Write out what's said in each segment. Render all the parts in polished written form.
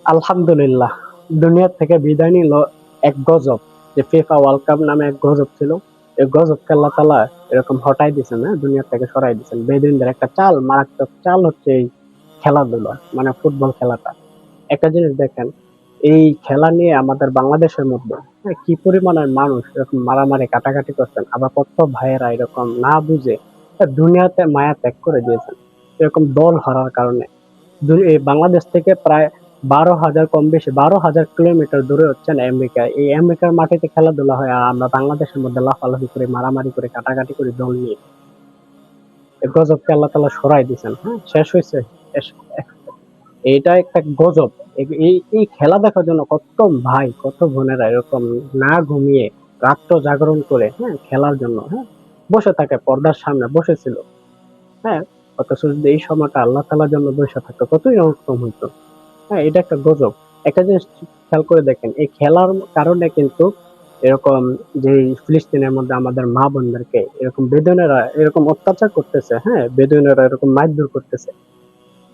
আলহামদুলিল্লাহ, দুনিয়া থেকে বিদায় নিল এক গজব। যে ফিফা ওয়ার্ল্ড কাপ নামে এক গজব ছিল, এই গজবকে আল্লাহ তাআলা এরকম হটাই দিয়েছেন, হ্যাঁ, দুনিয়া থেকে সরাই দিয়েছেন। বেদুইনদের একটা চাল, মারাত্মক চাল হচ্ছে এই খেলাধুলা, মানে ফুটবল খেলাটা। একটা জিনিস দেখেন, এই খেলা নিয়ে আমাদের বাংলাদেশের মধ্যে, হ্যাঁ, কি পরিমাণের মানুষ এরকম মারামারি কাটাকাটি করছেন, আবার কত ভাইয়েরা এরকম না বুঝে দুনিয়াতে মায়া ত্যাগ করে দিয়েছেন এরকম দল হারার কারণে। এই বাংলাদেশ থেকে প্রায় 12,000, কম বেশি 12,000 কিলোমিটার দূরে হচ্ছেন আমেরিকা। এই আমেরিকার মাটিতে খেলাধুলা হয়, আর আমরা বাংলাদেশের মধ্যে লাফালাফি করে, মারামারি করে, কাটাকাটি করে দল নিয়ে। এই গজবকে আল্লাহ তাআলা সরাই দিয়েছেন, হ্যাঁ, শেষ হয়েছে। এটা একটা গজব। এই এই খেলা দেখার জন্য কত ভাই, কত বোনেরা এরকম না ঘুমিয়ে রাত্র জাগরণ করে, হ্যাঁ, খেলার জন্য, হ্যাঁ, বসে থাকে, পর্দার সামনে বসেছিল, হ্যাঁ। অথচ যদি এই সময়টা আল্লাহ তাআলার জন্য বসে থাকতো, কতই না উত্তম হইতো। হ্যাঁ, এটা একটা গজব। একটা জিনিস খেয়াল করে দেখেন, এই খেলার কারণে কিন্তু এরকম যে ফিলিস্তিনের মধ্যে আমাদের মা বোনদেরকে এরকম বেদুইনেরা এরকম অত্যাচার করতেছে, হ্যাঁ, বেদুইনেরা এরকম মারধর করতেছে।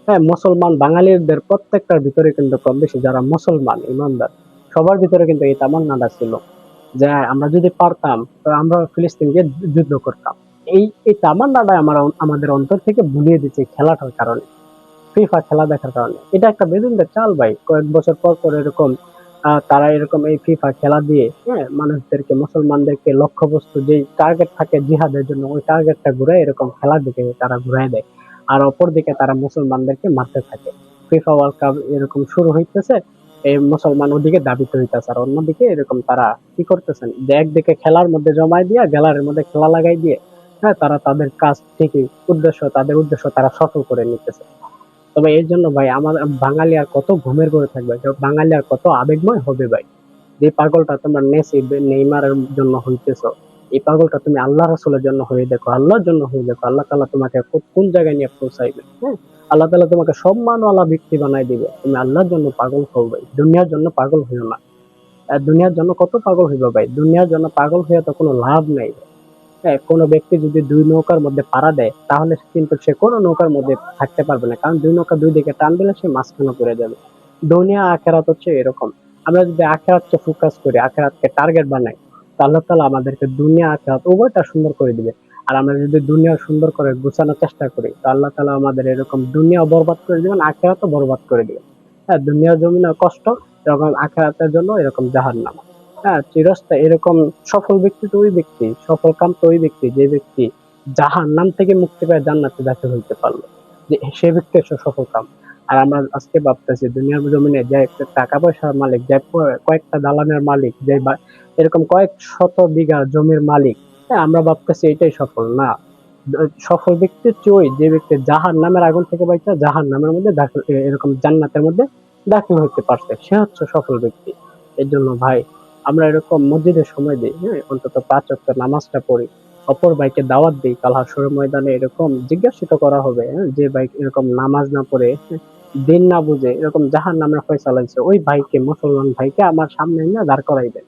হ্যাঁ, মুসলমান বাঙালিদের প্রত্যেকটার ভিতরে কিন্তু কম বেশি যারা মুসলমান ইমানদার, সবার ভিতরে কিন্তু এই তামান্নাটা ছিল যে আমরা যদি পারতাম তো আমরা ফিলিস্তিনকে যুদ্ধ করতাম। এই তামান্নাটা আমাদের অন্তর থেকে ভুলিয়ে দিচ্ছে এই খেলাটার কারণে, ফিফা খেলা দেখার কারণে। এটা একটা বেদুনদের চাল ভাই, কয়েক বছর পর পর এরকম তারা এরকম এই ফিফা খেলা দিয়ে, হ্যাঁ, মানুষদেরকে, মুসলমানদেরকে লক্ষ্যবস্তু যে টার্গেট থাকে জিহাদের জন্য, ওই টার্গেটটা ঘুরে এরকম খেলার দিকে তারা ঘুরাই দেয়। আর অপর দিকে তারা মুসলমানদেরকে মারতে থাকে। ফিফা ওয়ার্ল্ড কাপ এরকম শুরু হইতেছে, এই মুসলমান ওদিকে দাবিত হইতেছে, আর অন্যদিকে এরকম তারা কি করতেছেন যে একদিকে খেলার মধ্যে জমাই দিয়ে, গ্যালারির মধ্যে খেলা লাগাই দিয়ে, হ্যাঁ, তারা তাদের কাজ ঠিকই, তাদের উদ্দেশ্য তারা সফল করে নিতেছে। তবে এর জন্য ভাই আমার বাঙালি আর কত ঘুমের ঘরে থাকবে, বাঙালি আর কত আবেগময় হবে ভাই। যে পাগলটা তোমার মেসি, নেইমারের জন্য হইতেছো, এই পাগলটা তুমি আল্লাহ রাসূলের জন্য হয়ে দেখো, আল্লাহর জন্য হয়ে দেখো, আল্লাহ তাআলা তোমাকে কোন জায়গায় নিয়ে পৌঁছাইবে, হ্যাঁ। আল্লাহ তাআলা তোমাকে সম্মানওয়ালা ব্যক্তি বানাই দিবে। তুমি আল্লাহর জন্য পাগল হও ভাই, দুনিয়ার জন্য পাগল হইও না। আর দুনিয়ার জন্য কত পাগল হইবা ভাই, দুনিয়ার জন্য পাগল হইয়া তো কোনো লাভ নাই। হ্যাঁ, কোনো ব্যক্তি যদি দুই নৌকার মধ্যে পাড়া দেয়, তাহলে কিন্তু সে কোনো নৌকার মধ্যে থাকতে পারবে না, কারণ দুই নৌকা দুই দিকে টান দিলে সে মাঝখানে পড়ে যাবে। দুনিয়া আখেরাত হচ্ছে এরকম। আমরা যদি আখেরাতকে ফোকাস করি, আখেরাতকে টার্গেট বানাই, তো আল্লাহ তাআলা আমাদেরকে দুনিয়া আখেরাত উভয়টা সুন্দর করে দিবে। আর আমরা যদি দুনিয়া সুন্দর করে গোছানোর চেষ্টা করি, তো আল্লাহ তাআলা আমাদের এরকম দুনিয়া বরবাদ করে দিবেন, আখেরাতও বরবাদ করে দিবেন। হ্যাঁ, দুনিয়া জমিনের কষ্ট, এরকম আখেরাতের জন্য এরকম জাহান্নাম। হ্যাঁ, চিরস্থায়ী এরকম সফল ব্যক্তি তো ওই ব্যক্তি, সফল কাম তো ওই ব্যক্তি যে ব্যক্তি জাহান্নাম থেকে মুক্তি পেয়ে জান্নাতে দাখিল হইতে পারলো, যে সে ব্যক্তি হচ্ছে সফল কাম। আর আমরা আজকে ভাবতেছি দুনিয়ার জমিনে যে একটা টাকা পয়সার মালিক, যে কয়েকটা দালানের মালিক, যে এরকম কয়েক শত বিঘা জমির মালিক, হ্যাঁ, আমরা ভাবতেছি এটাই সফল না। সফল ব্যক্তি হচ্ছে ওই যে ব্যক্তি জাহান্নামের আগুন থেকে বাঁচা জাহান্নামের মধ্যে দাখিল, এরকম জান্নাতের মধ্যে দাখিল হইতে পারছে, সে হচ্ছে সফল ব্যক্তি। এর জন্য ভাই আমরা এরকম মসজিদে সময় দিই, হ্যাঁ, অন্তত 5 ওয়াক্ত নামাজটা পড়ি, অপর ভাইকে দাওয়াত দিই। কাল হাশরের ময়দানে এরকম জিজ্ঞাসিত করা হবে, হ্যাঁ, যে ভাই এরকম নামাজ না পড়ে, হ্যাঁ, দিন না বুঝে এরকম জাহান্নামের ফয়সালা দিছে, ওই ভাইকে, মুসলমান ভাইকে আমার সামনে এনে দাঁড় করাইবেন।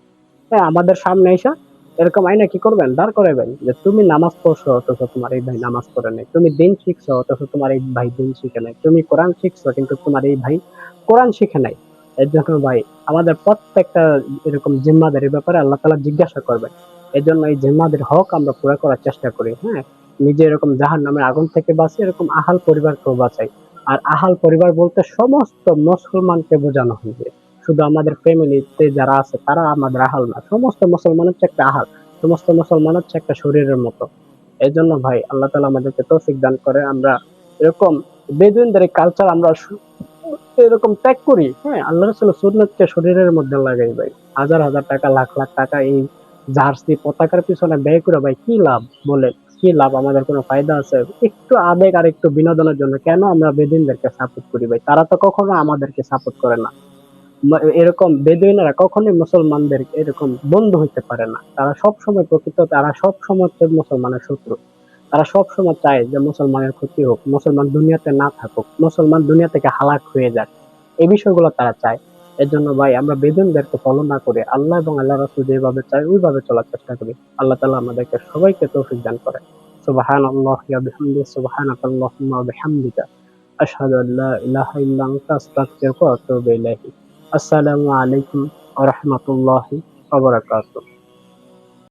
হ্যাঁ, আমাদের সামনে এসে এরকম আইনা কি করবেন, দাঁড় করাইবেন, যে তুমি নামাজ পড়ছো অথচ তোমার এই ভাই নামাজ পড়ে নাই, তুমি দিন শিখছো অথচ তোমার এই ভাই দিন শিখে নাই, তুমি কোরআন শিখছো কিন্তু তোমার এই ভাই কোরআন শিখে নাই। এর জন্য ভাই আমাদের প্রত্যেকটা এরকম জিম্মাদারির ব্যাপারে আল্লাহ তাআলা জিজ্ঞাসা করবেন। এর জন্য এই জিম্মাদারির হক আমরা পুরা করার চেষ্টা করি, হ্যাঁ। নিজে এরকম জাহান্নামের আগুন থেকে বাঁচি, এরকম আহাল পরিবারকেও বাঁচাই। আর আহাল পরিবার বলতে সমস্ত মুসলমানকে বোঝানো হয়েছে, শুধু আমাদের ফ্যামিলিতে যারা আছে তারা আমাদের আহাল না, সমস্ত মুসলমান হচ্ছে একটা আহাল। সমস্ত মুসলমান হচ্ছে একটা শরীরের মতো। এই জন্য ভাই আল্লাহ তাআলা আমাদেরকে তৌফিক দান করে, আমরা এরকম বেদুইনদের এই কালচার আমরা এরকম ত্যাগ করি, হ্যাঁ, আল্লাহ রাসূলের সুন্নাতকে শরীরের মধ্যে লাগাই ভাই। হাজার হাজার টাকা, লাখ লাখ টাকা এই জার্সি পতাকার পিছনে ব্যয় করে ভাই কি লাভ? বলে কি লাভ? আমাদের কোনো ফায়দা আছে? একটু আবেগ আর একটু বিনোদনের জন্য কেন আমরা বেদুইনদেরকে সাপোর্ট করি ভাই? তারা তো কখনো আমাদেরকে সাপোর্ট করে না। এরকম বেদুইনেরা কখনোই মুসলমানদের এরকম বন্ধু হইতে পারে না। তারা সবসময় প্রকৃত, তারা সবসময় হচ্ছে মুসলমানের শত্রু। তারা সবসময় চায় যে মুসলমানের ক্ষতি হোক, মুসলমান দুনিয়াতে না থাকুক, মুসলমান দুনিয়া থেকে হালাক হয়ে যাক। এই বিষয়গুলো তারা চায়। এর জন্য ভাই আমরা বেদুইনদেরকে ফলো না করে আল্লাহ এবং আল্লাহ রাসূল যেভাবে চায় ওইভাবে চলার চেষ্টা করি। আল্লাহ তাআলা আমাদেরকে সবাইকে তৌফিক দান করে। সুবহানাল্লাহি ওয়া বিহামদিহি, সুবহানাকাল্লাহুম্মা ওয়া বিহামদিকা, আশহাদু আল্লা ইলাহা ইল্লা আনতা আস্তাগফিরুকা ওয়া আতুবু ইলাইক। আসসালামু আলাইকুম ওয়া রাহমাতুল্লাহি ওয়া বারাকাতুহু।